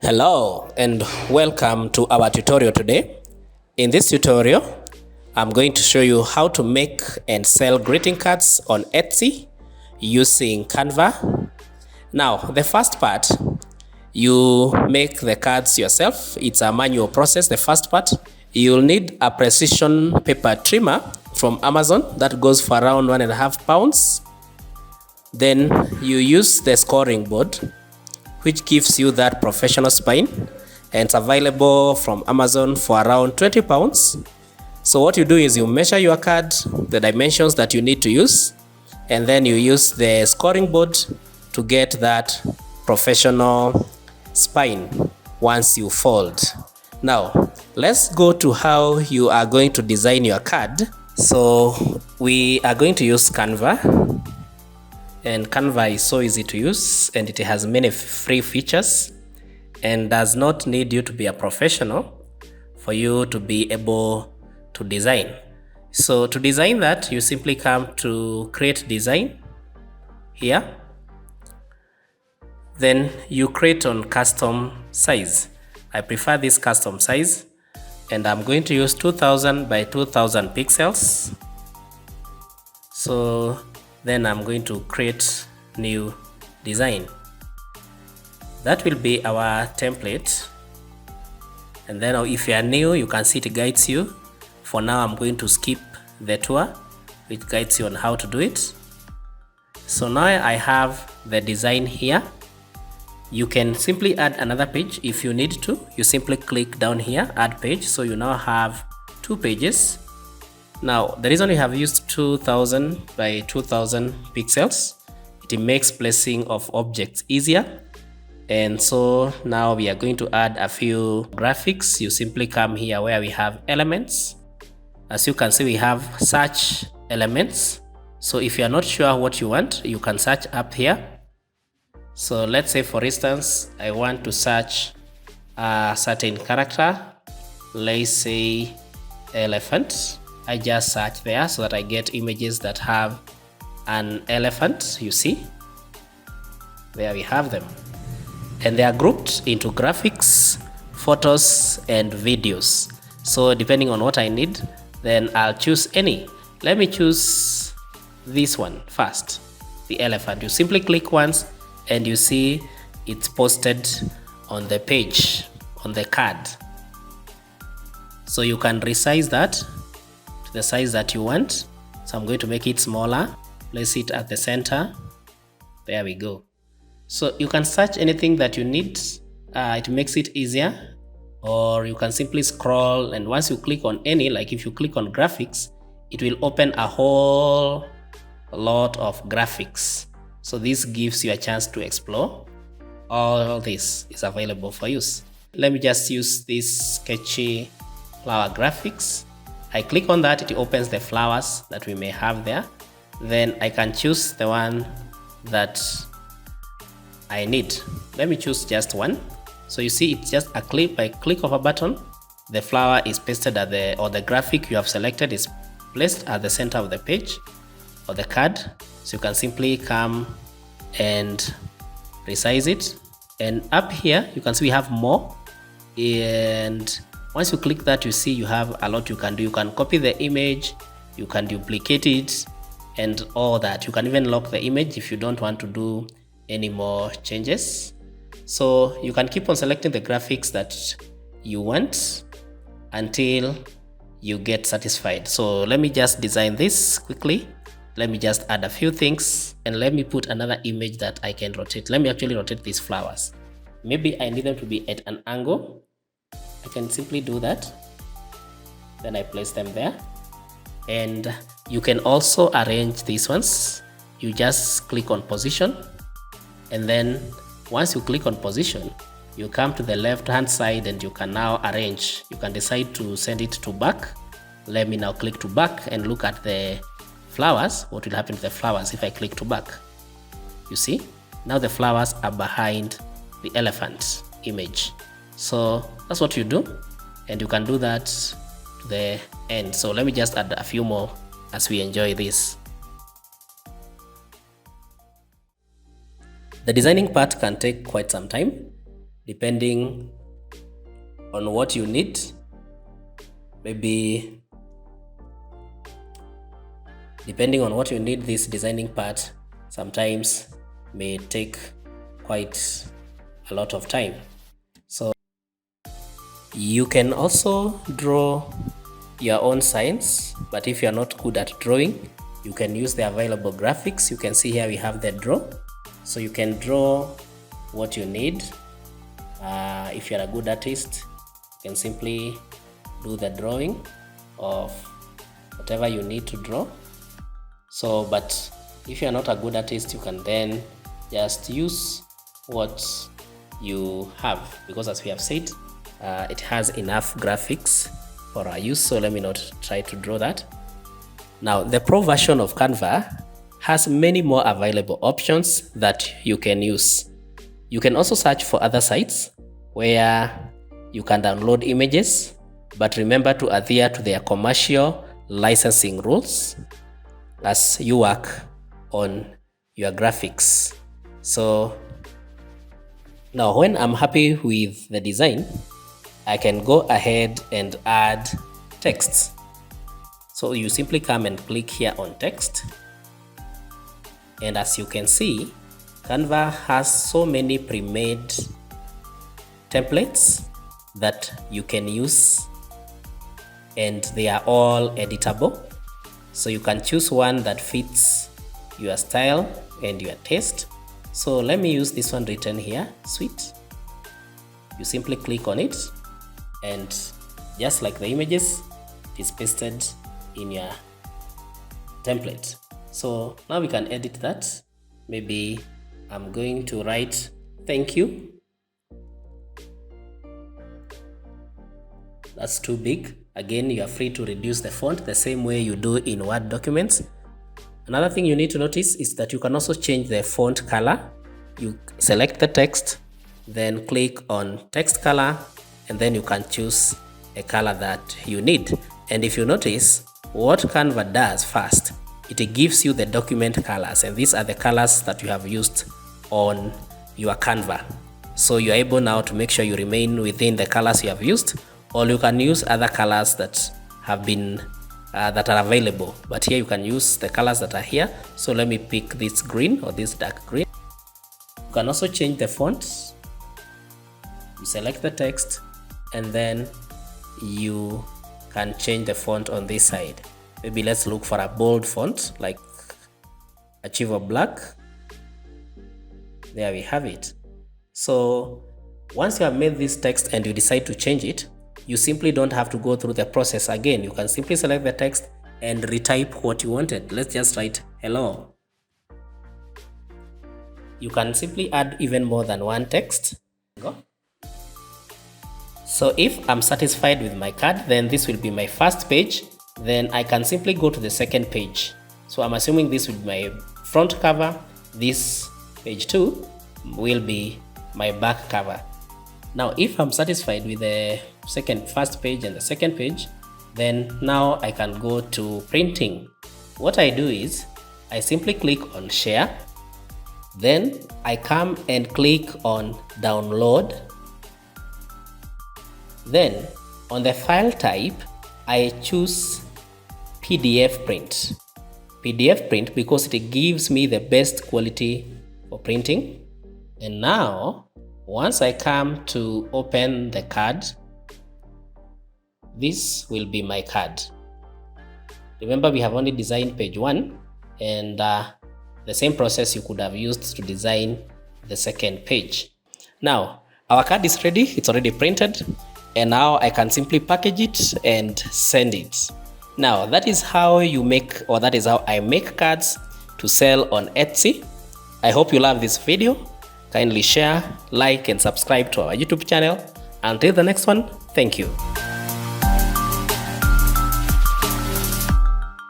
Hello and welcome to our tutorial today. In this tutorial, I'm going to show you how to make and sell greeting cards on Etsy using Canva. Now, the first part, you make the cards yourself. It's a manual process. The first part, you'll need a precision paper trimmer from Amazon that goes for around 1.5 pounds. Then you use the scoring board, which gives you that professional spine, and it's available from Amazon for around 20 pounds. So what you do is you measure your card, the dimensions that you need to use, and then you use the scoring board to get that professional spine once you fold. Now, let's go to how you are going to design your card. So we are going to use Canva. And Canva is so easy to use, and it has many free features and does not need you to be a professional for you to be able to design. So to design that, you simply come to create design here. Then you create on custom size. I prefer this custom size, and I'm going to use 2000 by 2000 pixels. So then I'm going to create new design. That will be our template. And then if you are new, you can see it guides you. For now, I'm going to skip the tour, which guides you on how to do it. So now I have the design here. You can simply add another page if you need to. You simply click down here, add page. So you now have 2 pages. Now, the reason we have used 2000 by 2000 pixels, it makes placing of objects easier. And so now we are going to add a few graphics. You simply come here where we have elements. As you can see, we have search elements. So if you are not sure what you want, you can search up here. So let's say, for instance, I want to search a certain character. Let's say elephant. I just search there so that I get images that have an elephant. You see, there we have them, and they are grouped into graphics, photos, and videos. So depending on what I need, then I'll choose any. Let me choose this one first, the elephant. You simply click once and you see it's posted on the page, on the card. So you can resize that the size that you want. So I'm going to make it smaller, place it at the center. There we go. So you can search anything that you need. It makes it easier. Or you can simply scroll, and once you click on any, like if you click on graphics, it will open a whole lot of graphics. So this gives you a chance to explore. All this is available for use. Let me just use this sketchy flower graphics. I click on that, it opens the flowers that we may have there. Then I can choose the one that I need. Let me choose just one. So you see, it's just a click. By click of a button, the flower is pasted at the graphic you have selected is placed at the center of the page or the card. So you can simply come and resize it. And up here, you can see we have more. And once you click that, you see you have a lot you can do. You can copy the image, you can duplicate it, and all that. You can even lock the image if you don't want to do any more changes. So you can keep on selecting the graphics that you want until you get satisfied. So let me just design this quickly. Let me just add a few things, and let me put another image that I can rotate. Let me actually rotate these flowers. Maybe I need them to be at an angle. I can simply do that. Then I place them there. And you can also arrange these ones. You just click on position. And then once you click on position, you come to the left hand side and you can now arrange. You can decide to send it to back. Let me now click to back and look at the flowers. What will happen to the flowers if I click to back? You see, now the flowers are behind the elephant image. So that's what you do, and you can do that to the end. So let me just add a few more as we enjoy this. The designing part can take quite some time, depending on what you need. Maybe depending on what you need, this designing part sometimes may take quite a lot of time. So you can also draw your own signs, but if you're not good at drawing, you can use the available graphics. You can see here we have the draw, so you can draw what you need. If you're a good artist, you can simply do the drawing of whatever you need to draw. So, but if you're not a good artist, you can then just use what you have, because as we have said, it has enough graphics for our use. So let me not try to draw that. Now, the Pro version of Canva has many more available options that you can use. You can also search for other sites where you can download images, but remember to adhere to their commercial licensing rules as you work on your graphics. So now when I'm happy with the design, I can go ahead and add text. So you simply come and click here on text. And as you can see, Canva has so many pre-made templates that you can use, and they are all editable. So you can choose one that fits your style and your taste. So let me use this one written here, sweet. You simply click on it, and just like the images, it is pasted in your template. So now we can edit that. Maybe I'm going to write thank you. That's too big. Again, you are free to reduce the font the same way you do in Word documents. Another thing you need to notice is that you can also change the font color. You select the text, then click on text color, and then you can choose a color that you need. And if you notice, what Canva does first, it gives you the document colors, and these are the colors that you have used on your Canva. So you're able now to make sure you remain within the colors you have used, or you can use other colors that have been that are available, but here you can use the colors that are here. So let me pick this green or this dark green. You can also change the font. You select the text, and then you can change the font on this side. Maybe let's look for a bold font like Achiever Black. There we have it. So once you have made this text and you decide to change it, you simply don't have to go through the process again. You can simply select the text and retype what you wanted. Let's just write hello. You can simply add even more than one text. Go. So if I'm satisfied with my card, then this will be my first page. Then I can simply go to the second page. So I'm assuming this will be my front cover. This page 2 will be my back cover. Now, if I'm satisfied with the first page and the second page, then now I can go to printing. What I do is I simply click on share. Then I come and click on download. Then on the file type, I choose PDF print. PDF print because it gives me the best quality for printing. And now, once I come to open the card, this will be my card. Remember, we have only designed page 1, and the same process you could have used to design the second page. Now, our card is ready, it's already printed, and now I can simply package it and send it. Now, that is how you make, or that is how I make cards to sell on Etsy. I hope you love this video. Kindly share, like, and subscribe to our YouTube channel. Until the next one, thank you.